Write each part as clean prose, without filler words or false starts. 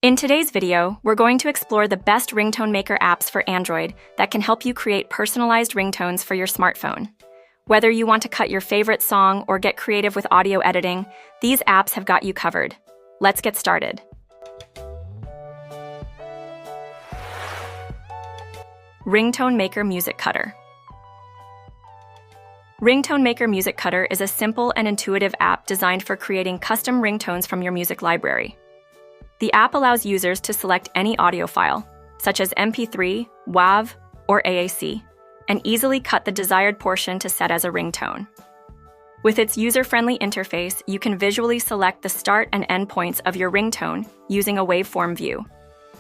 In today's video, we're going to explore the best ringtone maker apps for Android that can help you create personalized ringtones for your smartphone. Whether you want to cut your favorite song or get creative with audio editing, these apps have got you covered. Let's get started. Ringtone Maker Music Cutter. Ringtone Maker Music Cutter is a simple and intuitive app designed for creating custom ringtones from your music library. The app allows users to select any audio file, such as MP3, WAV, or AAC, and easily cut the desired portion to set as a ringtone. With its user-friendly interface, you can visually select the start and end points of your ringtone using a waveform view,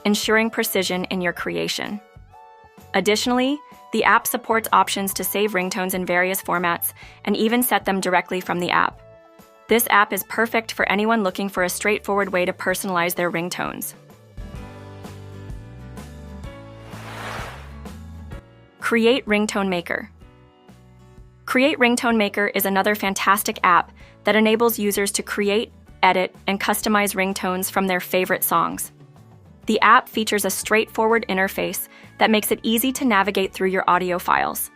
ensuring precision in your creation. Additionally, the app supports options to save ringtones in various formats and even set them directly from the app. This app is perfect for anyone looking for a straightforward way to personalize their ringtones. Create Ringtone Maker. Create Ringtone Maker is another fantastic app that enables users to create, edit, and customize ringtones from their favorite songs. The app features a straightforward interface that makes it easy to navigate through your audio files.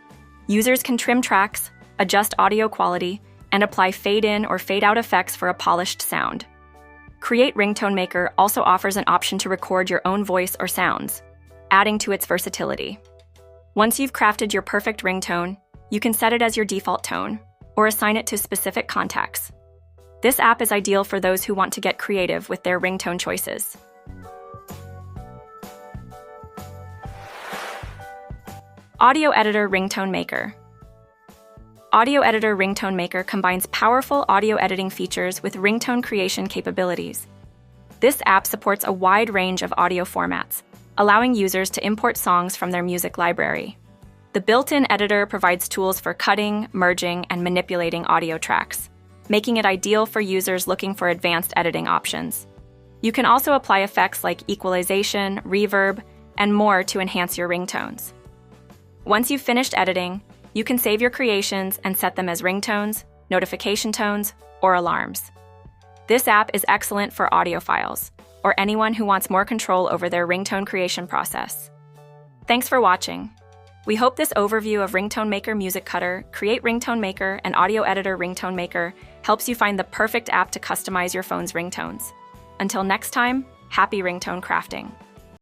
Users can trim tracks, adjust audio quality, and apply fade-in or fade-out effects for a polished sound. Create Ringtone Maker also offers an option to record your own voice or sounds, adding to its versatility. Once you've crafted your perfect ringtone, you can set it as your default tone or assign it to specific contacts. This app is ideal for those who want to get creative with their ringtone choices. Audio Editor Ringtone Maker. Audio Editor Ringtone Maker combines powerful audio editing features with ringtone creation capabilities. This app supports a wide range of audio formats, allowing users to import songs from their music library. The built-in editor provides tools for cutting, merging, and manipulating audio tracks, making it ideal for users looking for advanced editing options. You can also apply effects like equalization, reverb, and more to enhance your ringtones. Once you've finished editing, you can save your creations and set them as ringtones, notification tones, or alarms. This app is excellent for audiophiles, or anyone who wants more control over their ringtone creation process. Thanks for watching. We hope this overview of Ringtone Maker Music Cutter, Create Ringtone Maker, and Audio Editor Ringtone Maker helps you find the perfect app to customize your phone's ringtones. Until next time, happy ringtone crafting.